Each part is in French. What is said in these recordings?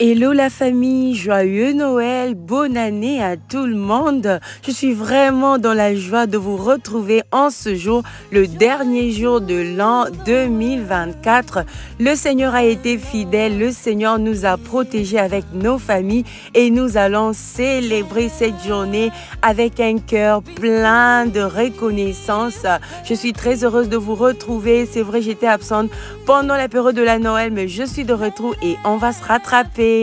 Hello la famille, joyeux Noël, bonne année à tout le monde. Je suis vraiment dans la joie de vous retrouver en ce jour, le dernier jour de l'an 2024. Le Seigneur a été fidèle, le Seigneur nous a protégés avec nos familles et nous allons célébrer cette journée avec un cœur plein de reconnaissance. Je suis très heureuse de vous retrouver. C'est vrai, j'étais absente pendant la période de la Noël, mais je suis de retour et on va se rattraper.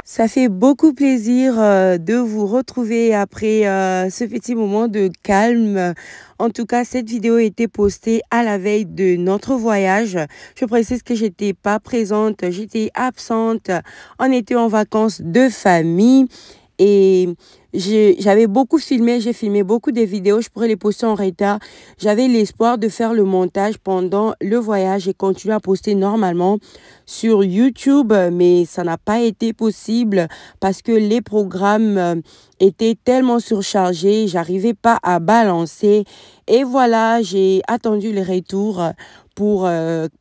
Ça fait beaucoup plaisir de vous retrouver après ce petit moment de calme. En tout cas, cette vidéo a été postée à la veille de notre voyage. Je précise que j'étais pas présente, j'étais absente. On était en vacances de famille. Et j'avais beaucoup filmé, j'ai filmé beaucoup de vidéos, je pourrais les poster en retard. J'avais l'espoir de faire le montage pendant le voyage et continuer à poster normalement sur YouTube, mais ça n'a pas été possible parce que les programmes étaient tellement surchargés, j'arrivais pas à balancer. Et voilà, j'ai attendu le retour pour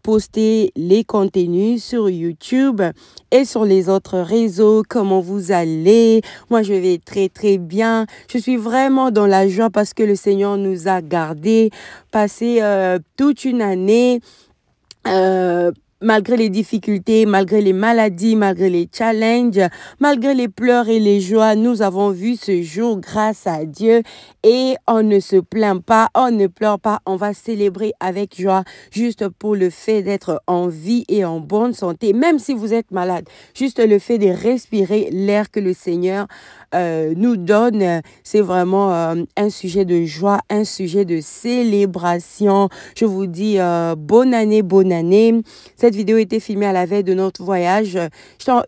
poster les contenus sur YouTube et sur les autres réseaux. Comment vous allez? Moi, je vais très bien. Je suis vraiment dans la joie parce que le Seigneur nous a gardés, passé toute une année. Malgré les difficultés, malgré les maladies, malgré les challenges, malgré les pleurs et les joies, nous avons vu ce jour grâce à Dieu et on ne se plaint pas, on ne pleure pas, on va célébrer avec joie juste pour le fait d'être en vie et en bonne santé, même si vous êtes malade, juste le fait de respirer l'air que le Seigneur nous donne, c'est vraiment un sujet de joie, un sujet de célébration. Je vous dis bonne année, bonne année. Cette vidéo a été filmée à la veille de notre voyage.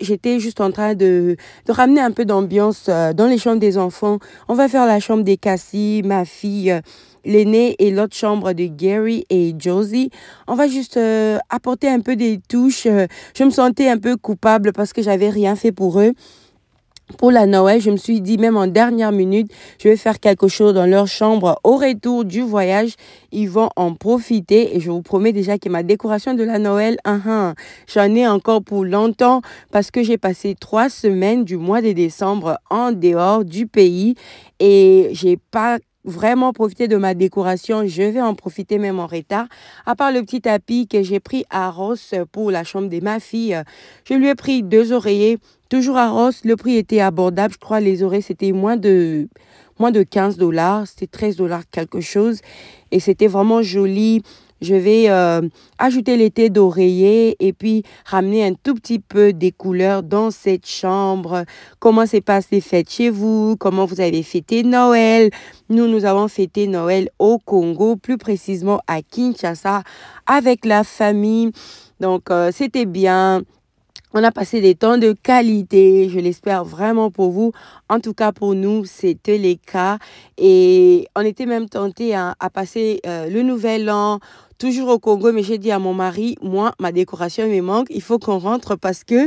J'étais juste en train de ramener un peu d'ambiance dans les chambres des enfants. On va faire la chambre des Cassie, ma fille, l'aînée, et l'autre chambre de Gary et Josie. On va juste apporter un peu des touches. Je me sentais un peu coupable parce que j'avais rien fait pour eux. Pour la Noël, je me suis dit, même en dernière minute, je vais faire quelque chose dans leur chambre. Au retour du voyage, ils vont en profiter. Et je vous promets déjà que ma décoration de la Noël, j'en ai encore pour longtemps parce que j'ai passé 3 semaines du mois de décembre en dehors du pays et j'ai pas vraiment profiter de ma décoration. Je vais en profiter même en retard. À part le petit tapis que j'ai pris à Ross pour la chambre de ma fille, je lui ai pris 2 oreillers. Toujours à Ross, le prix était abordable. Je crois les oreillers, c'était moins de $15. C'était $13 quelque chose. Et c'était vraiment joli. Je vais ajouter l'été d'oreiller et puis ramener un tout petit peu des couleurs dans cette chambre. Comment s'est passé les fêtes chez vous? Comment vous avez fêté Noël? Nous avons fêté Noël au Congo, plus précisément à Kinshasa, avec la famille. Donc, c'était bien. On a passé des temps de qualité, je l'espère vraiment pour vous. En tout cas, pour nous, c'était le cas. Et on était même tentés à passer le nouvel an, toujours au Congo. Mais j'ai dit à mon mari, moi, ma décoration me manque. Il faut qu'on rentre parce que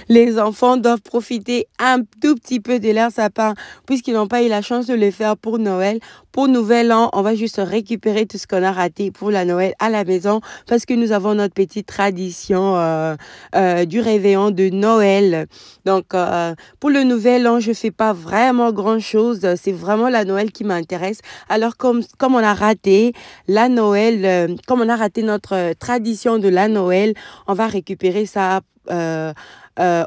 les enfants doivent profiter un tout petit peu de leur sapin puisqu'ils n'ont pas eu la chance de le faire pour Noël. Pour Nouvel An, on va juste récupérer tout ce qu'on a raté pour la Noël à la maison parce que nous avons notre petite tradition du réveillon de Noël. Donc, pour le Nouvel An, je ne fais pas vraiment grand-chose. C'est vraiment la Noël qui m'intéresse. Alors, comme on a raté la Noël, comme on a raté notre tradition de la Noël, on va récupérer ça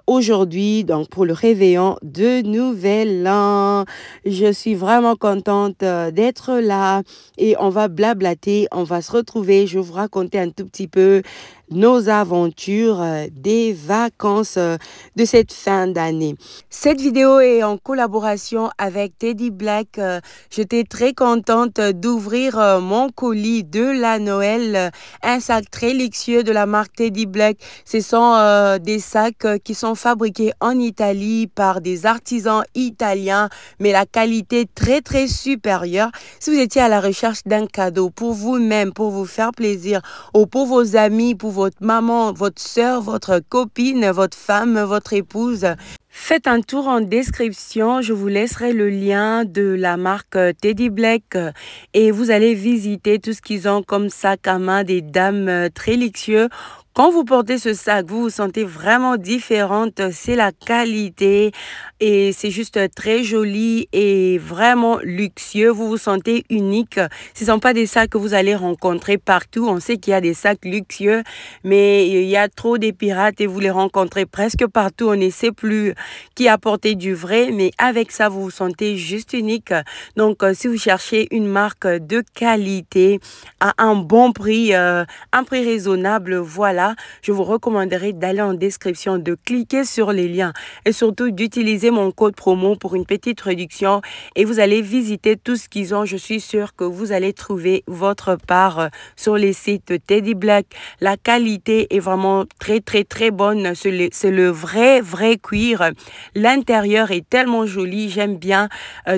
aujourd'hui, donc pour le réveillon de Nouvel An. Je suis vraiment contente d'être là et on va blablater, on va se retrouver. Je vais vous raconter un tout petit peu nos aventures des vacances de cette fin d'année. Cette vidéo est en collaboration avec Teddy Black. J'étais très contente d'ouvrir mon colis de la Noël, un sac très luxueux de la marque Teddy Black. Ce sont des sacs qui sont fabriqués en Italie par des artisans italiens, mais la qualité très supérieure. Si vous étiez à la recherche d'un cadeau pour vous-même, pour vous faire plaisir, ou pour vos amis, pour votre maman, votre soeur, votre copine, votre femme, votre épouse, Faites un tour en description, je vous laisserai le lien de la marque Teddy Black et vous allez visiter tout ce qu'ils ont comme sac à main des dames très luxueux. Quand vous portez ce sac, vous vous sentez vraiment différente. C'est la qualité et c'est juste très joli et vraiment luxueux. Vous vous sentez unique. Ce ne sont pas des sacs que vous allez rencontrer partout. On sait qu'il y a des sacs luxueux, mais il y a trop des pirates et vous les rencontrez presque partout. On ne sait plus qui a porté du vrai, mais avec ça, vous vous sentez juste unique. Donc, si vous cherchez une marque de qualité à un bon prix, un prix raisonnable, voilà. Je vous recommanderais d'aller en description, de cliquer sur les liens et surtout d'utiliser mon code promo pour une petite réduction et vous allez visiter tout ce qu'ils ont. Je suis sûre que vous allez trouver votre part sur les sites Teddy Black. La qualité est vraiment très bonne. C'est le vrai cuir. L'intérieur est tellement joli. J'aime bien.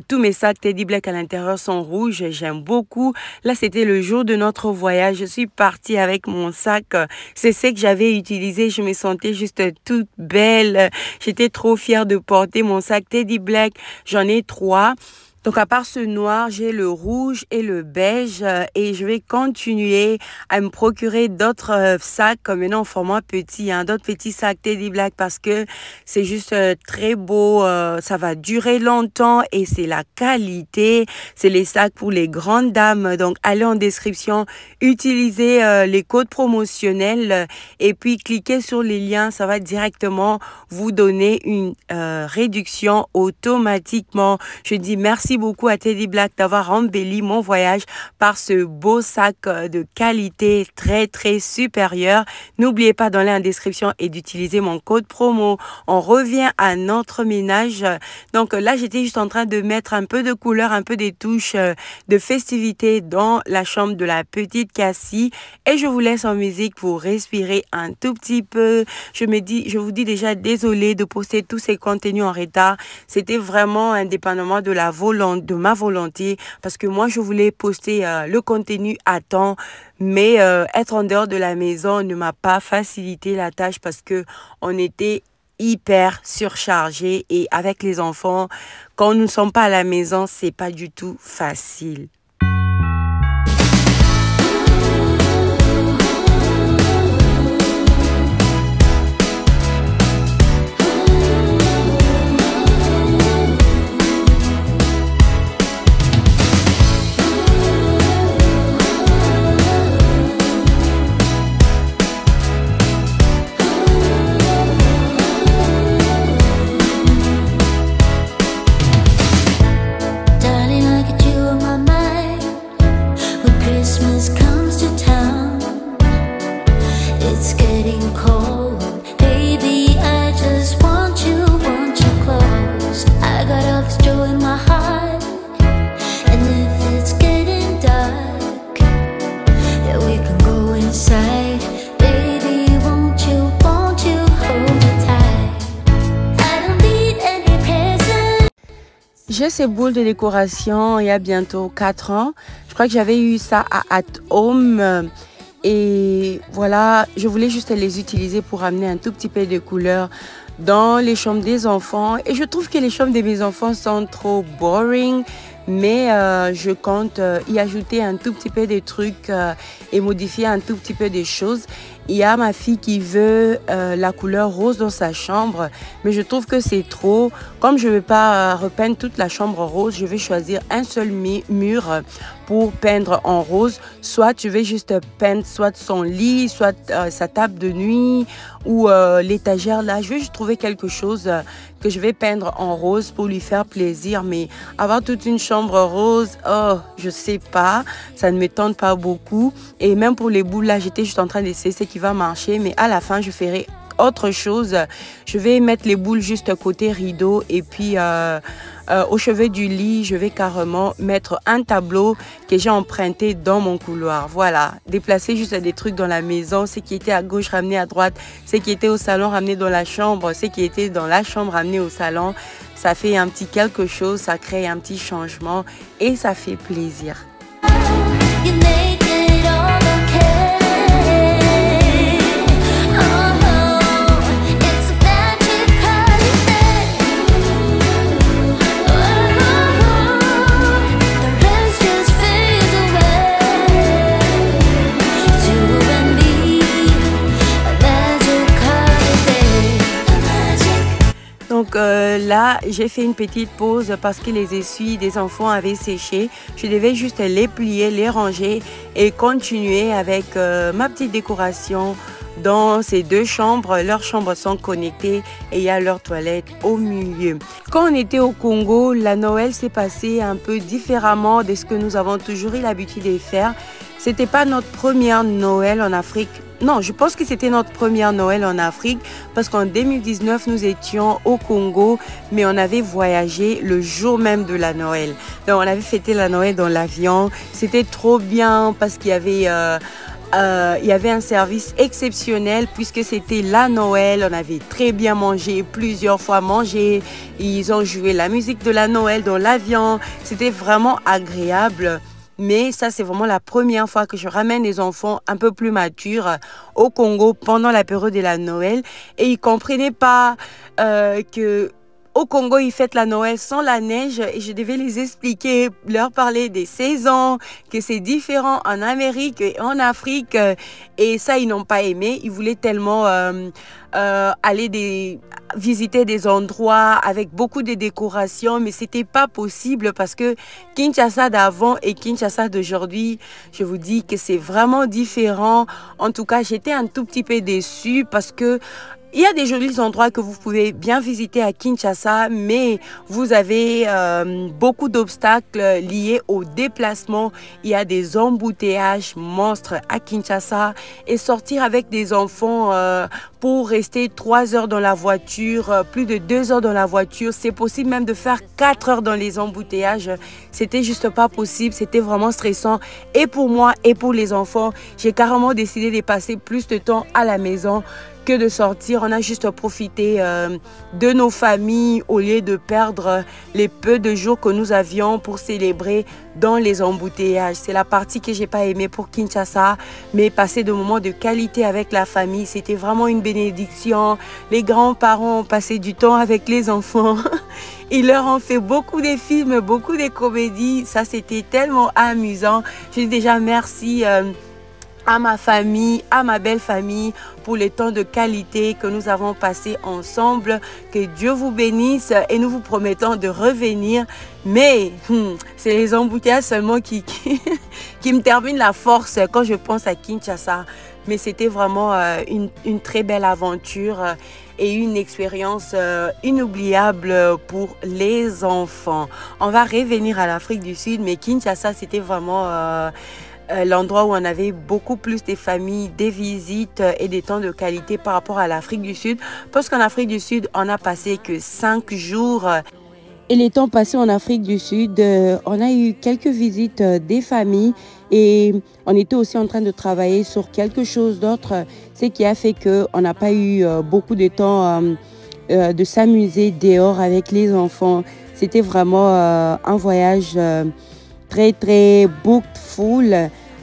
Tous mes sacs Teddy Black à l'intérieur sont rouges. J'aime beaucoup. Là, c'était le jour de notre voyage. Je suis partie avec mon sac. C'est ce que j'avais utilisé. Je me sentais juste toute belle. J'étais trop fière de porter mon sac Teddy Black. J'en ai 3. Donc, à part ce noir, j'ai le rouge et le beige et je vais continuer à me procurer d'autres sacs comme maintenant en format petit, d'autres petits sacs Teddy Black parce que c'est juste très beau, ça va durer longtemps et c'est la qualité. C'est les sacs pour les grandes dames. Donc, allez en description, utilisez les codes promotionnels et puis cliquez sur les liens. Ça va directement vous donner une réduction automatiquement. Je dis merci beaucoup à Teddy Black d'avoir embelli mon voyage par ce beau sac de qualité très supérieure. N'oubliez pas d'aller en description et d'utiliser mon code promo. On revient à notre ménage. Donc là, j'étais juste en train de mettre un peu de couleur, un peu des touches de festivité dans la chambre de la petite Cassie. Et je vous laisse en musique pour respirer un tout petit peu. Je vous dis déjà désolée de poster tous ces contenus en retard. C'était vraiment indépendamment de ma volonté parce que moi je voulais poster le contenu à temps, mais être en dehors de la maison ne m'a pas facilité la tâche parce que on était hyper surchargé et avec les enfants quand nous ne sommes pas à la maison c'est pas du tout facile. J'ai ces boules de décoration il y a bientôt 4 ans. Je crois que j'avais eu ça à At Home. Et voilà, je voulais juste les utiliser pour amener un tout petit peu de couleur dans les chambres des enfants. Et je trouve que les chambres de mes enfants sont trop boring. Mais je compte y ajouter un tout petit peu de trucs et modifier un tout petit peu des choses. Il y a ma fille qui veut la couleur rose dans sa chambre, mais je trouve que c'est trop. Comme je ne vais pas repeindre toute la chambre rose, je vais choisir un seul mur pour peindre en rose. Soit je vais juste peindre soit son lit, soit sa table de nuit ou l'étagère là. Je vais juste trouver quelque chose que je vais peindre en rose pour lui faire plaisir. Mais avoir toute une chambre rose, oh, je sais pas, ça ne me tente pas beaucoup. Et même pour les boules là, j'étais juste en train d'essayer ce qui va marcher, mais à la fin je ferai autre chose. Je vais mettre les boules juste côté rideau et puis au chevet du lit, je vais carrément mettre un tableau que j'ai emprunté dans mon couloir. Voilà, déplacer juste des trucs dans la maison, ce qui était à gauche ramené à droite, ce qui était au salon ramené dans la chambre, ce qui était dans la chambre ramené au salon. Ça fait un petit quelque chose, ça crée un petit changement et ça fait plaisir. Donc là, j'ai fait une petite pause parce que les essuies des enfants avaient séché. Je devais juste les plier, les ranger et continuer avec ma petite décoration dans ces deux chambres. Leurs chambres sont connectées et il y a leur toilette au milieu. Quand on était au Congo, la Noël s'est passée un peu différemment de ce que nous avons toujours eu l'habitude de faire. C'était pas notre première Noël en Afrique. Non, je pense que c'était notre première Noël en Afrique parce qu'en 2019, nous étions au Congo, mais on avait voyagé le jour même de la Noël. Donc, on avait fêté la Noël dans l'avion. C'était trop bien parce qu'il y avait un service exceptionnel puisque c'était la Noël. On avait très bien mangé, plusieurs fois mangé. Ils ont joué la musique de la Noël dans l'avion. C'était vraiment agréable. Mais ça, c'est vraiment la première fois que je ramène des enfants un peu plus matures au Congo pendant la période de la Noël. Et ils ne comprenaient pas que au Congo, ils fêtent la Noël sans la neige et je devais les expliquer, leur parler des saisons, que c'est différent en Amérique et en Afrique. Et ça, ils n'ont pas aimé. Ils voulaient tellement aller visiter des endroits avec beaucoup de décorations, mais c'était pas possible parce que Kinshasa d'avant et Kinshasa d'aujourd'hui, je vous dis que c'est vraiment différent. En tout cas, j'étais un tout petit peu déçue parce que il y a des jolis endroits que vous pouvez bien visiter à Kinshasa, mais vous avez beaucoup d'obstacles liés au déplacement. Il y a des embouteillages monstres à Kinshasa et sortir avec des enfants pour rester 3 heures dans la voiture, plus de 2 heures dans la voiture. C'est possible même de faire 4 heures dans les embouteillages. C'était juste pas possible. C'était vraiment stressant. Et pour moi et pour les enfants, j'ai carrément décidé de passer plus de temps à la maison que de sortir. On a juste profité de nos familles au lieu de perdre les peu de jours que nous avions pour célébrer dans les embouteillages. C'est la partie que j'ai pas aimée pour Kinshasa, mais passer de moments de qualité avec la famille, c'était vraiment une bénédiction. Les grands-parents ont passé du temps avec les enfants. Ils leur ont fait beaucoup de films, beaucoup de comédies. Ça, c'était tellement amusant. Je dis déjà merci à ma famille, à ma belle famille pour les temps de qualité que nous avons passés ensemble. Que Dieu vous bénisse et nous vous promettons de revenir. Mais c'est les embouteillages seulement qui me terminent la force quand je pense à Kinshasa. Mais c'était vraiment une très belle aventure et une expérience inoubliable pour les enfants. On va revenir à l'Afrique du Sud, mais Kinshasa, c'était vraiment l'endroit où on avait beaucoup plus de familles, des visites et des temps de qualité par rapport à l'Afrique du Sud. Parce qu'en Afrique du Sud, on n'a passé que 5 jours. Et les temps passés en Afrique du Sud, on a eu quelques visites des familles et on était aussi en train de travailler sur quelque chose d'autre, ce qui a fait qu'on n'a pas eu beaucoup de temps de s'amuser dehors avec les enfants. C'était vraiment un voyage très booked full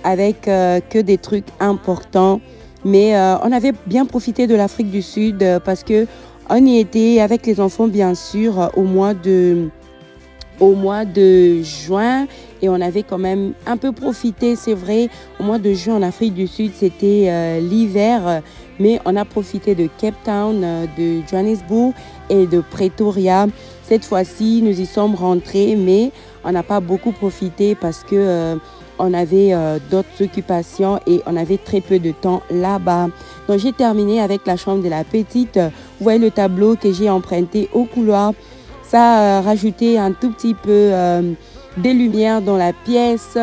avec que des trucs importants. Mais on avait bien profité de l'Afrique du Sud parce que on y était avec les enfants, bien sûr, au mois de juin. Et on avait quand même un peu profité, c'est vrai. Au mois de juin en Afrique du Sud, c'était l'hiver. Mais on a profité de Cape Town, de Johannesburg et de Pretoria. Cette fois-ci, nous y sommes rentrés, mais on n'a pas beaucoup profité parce que on avait d'autres occupations et on avait très peu de temps là-bas. Donc, j'ai terminé avec la chambre de la petite. Vous voyez le tableau que j'ai emprunté au couloir. Ça a rajouté un tout petit peu des lumières dans la pièce.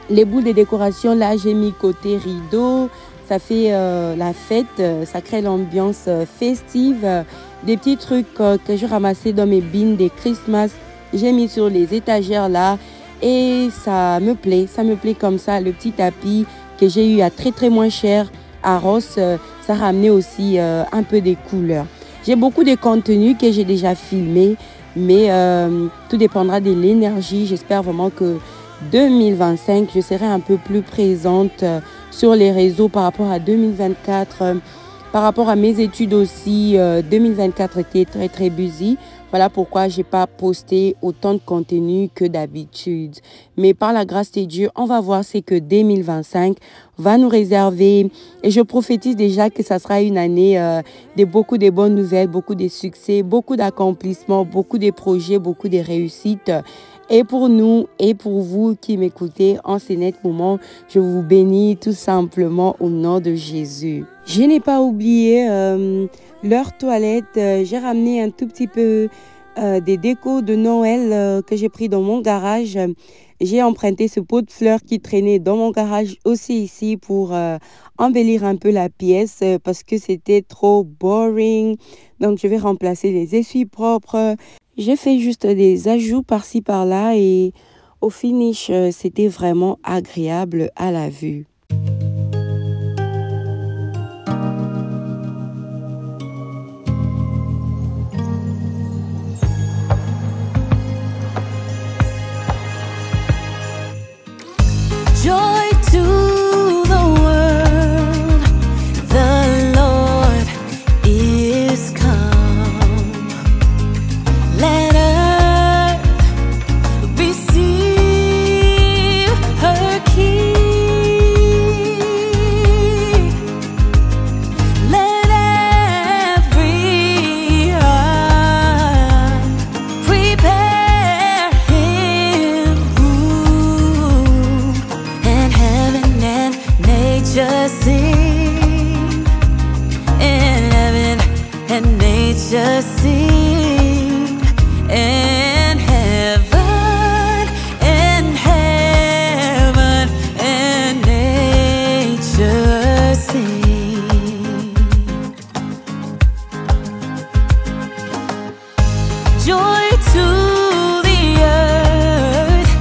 Les boules de décoration, là, j'ai mis côté rideau. Ça fait la fête, ça crée l'ambiance festive. Des petits trucs que je ramassais dans mes bins des Christmas, j'ai mis sur les étagères là. Et ça me plaît comme ça. Le petit tapis que j'ai eu à très moins cher à Ross, ça ramenait aussi un peu des couleurs. J'ai beaucoup de contenu que j'ai déjà filmé, mais tout dépendra de l'énergie. J'espère vraiment que 2025, je serai un peu plus présente sur les réseaux par rapport à 2024. Par rapport à mes études aussi, 2024 était très busy. Voilà pourquoi j'ai pas posté autant de contenu que d'habitude. Mais par la grâce de Dieu, on va voir ce que 2025 va nous réserver. Et je prophétise déjà que ça sera une année de beaucoup de bonnes nouvelles, beaucoup de succès, beaucoup d'accomplissements, beaucoup de projets, beaucoup de réussites. Et pour nous et pour vous qui m'écoutez en ces nets moments, je vous bénis tout simplement au nom de Jésus. Je n'ai pas oublié leur toilette. J'ai ramené un tout petit peu des décos de Noël que j'ai pris dans mon garage. J'ai emprunté ce pot de fleurs qui traînait dans mon garage aussi ici pour embellir un peu la pièce parce que c'était trop boring. Donc, je vais remplacer les essuies propres. J'ai fait juste des ajouts par-ci par-là et au finish, c'était vraiment agréable à la vue. Joy to the world, the Lord is come. Let earth receive her King. Let every heart prepare Him room, and heaven and nature sing, and heaven and nature sing, and heaven and nature sing. Joy to the earth,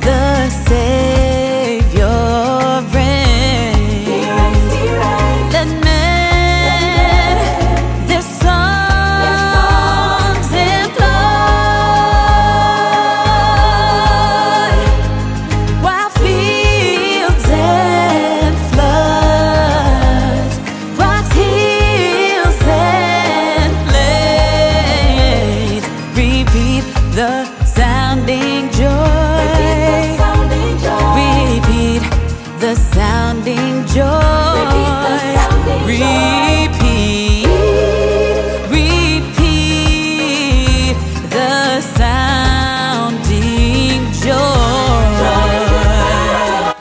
the Savior reigns. Let men their songs employ, while fields and floods, rocks, hills and plains, repeat the sounding joy. Repeat the sounding joy. Repeat the sounding joy.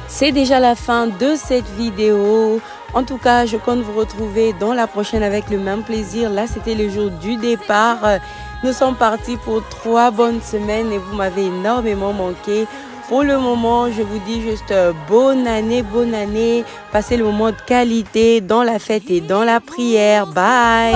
C'est déjà la fin de cette vidéo. En tout cas, je compte vous retrouver dans la prochaine avec le même plaisir. Là, c'était le jour du départ. Nous sommes partis pour 3 bonnes semaines et vous m'avez énormément manqué. Pour le moment, je vous dis juste bonne année, bonne année. Passez le moment de qualité dans la fête et dans la prière. Bye!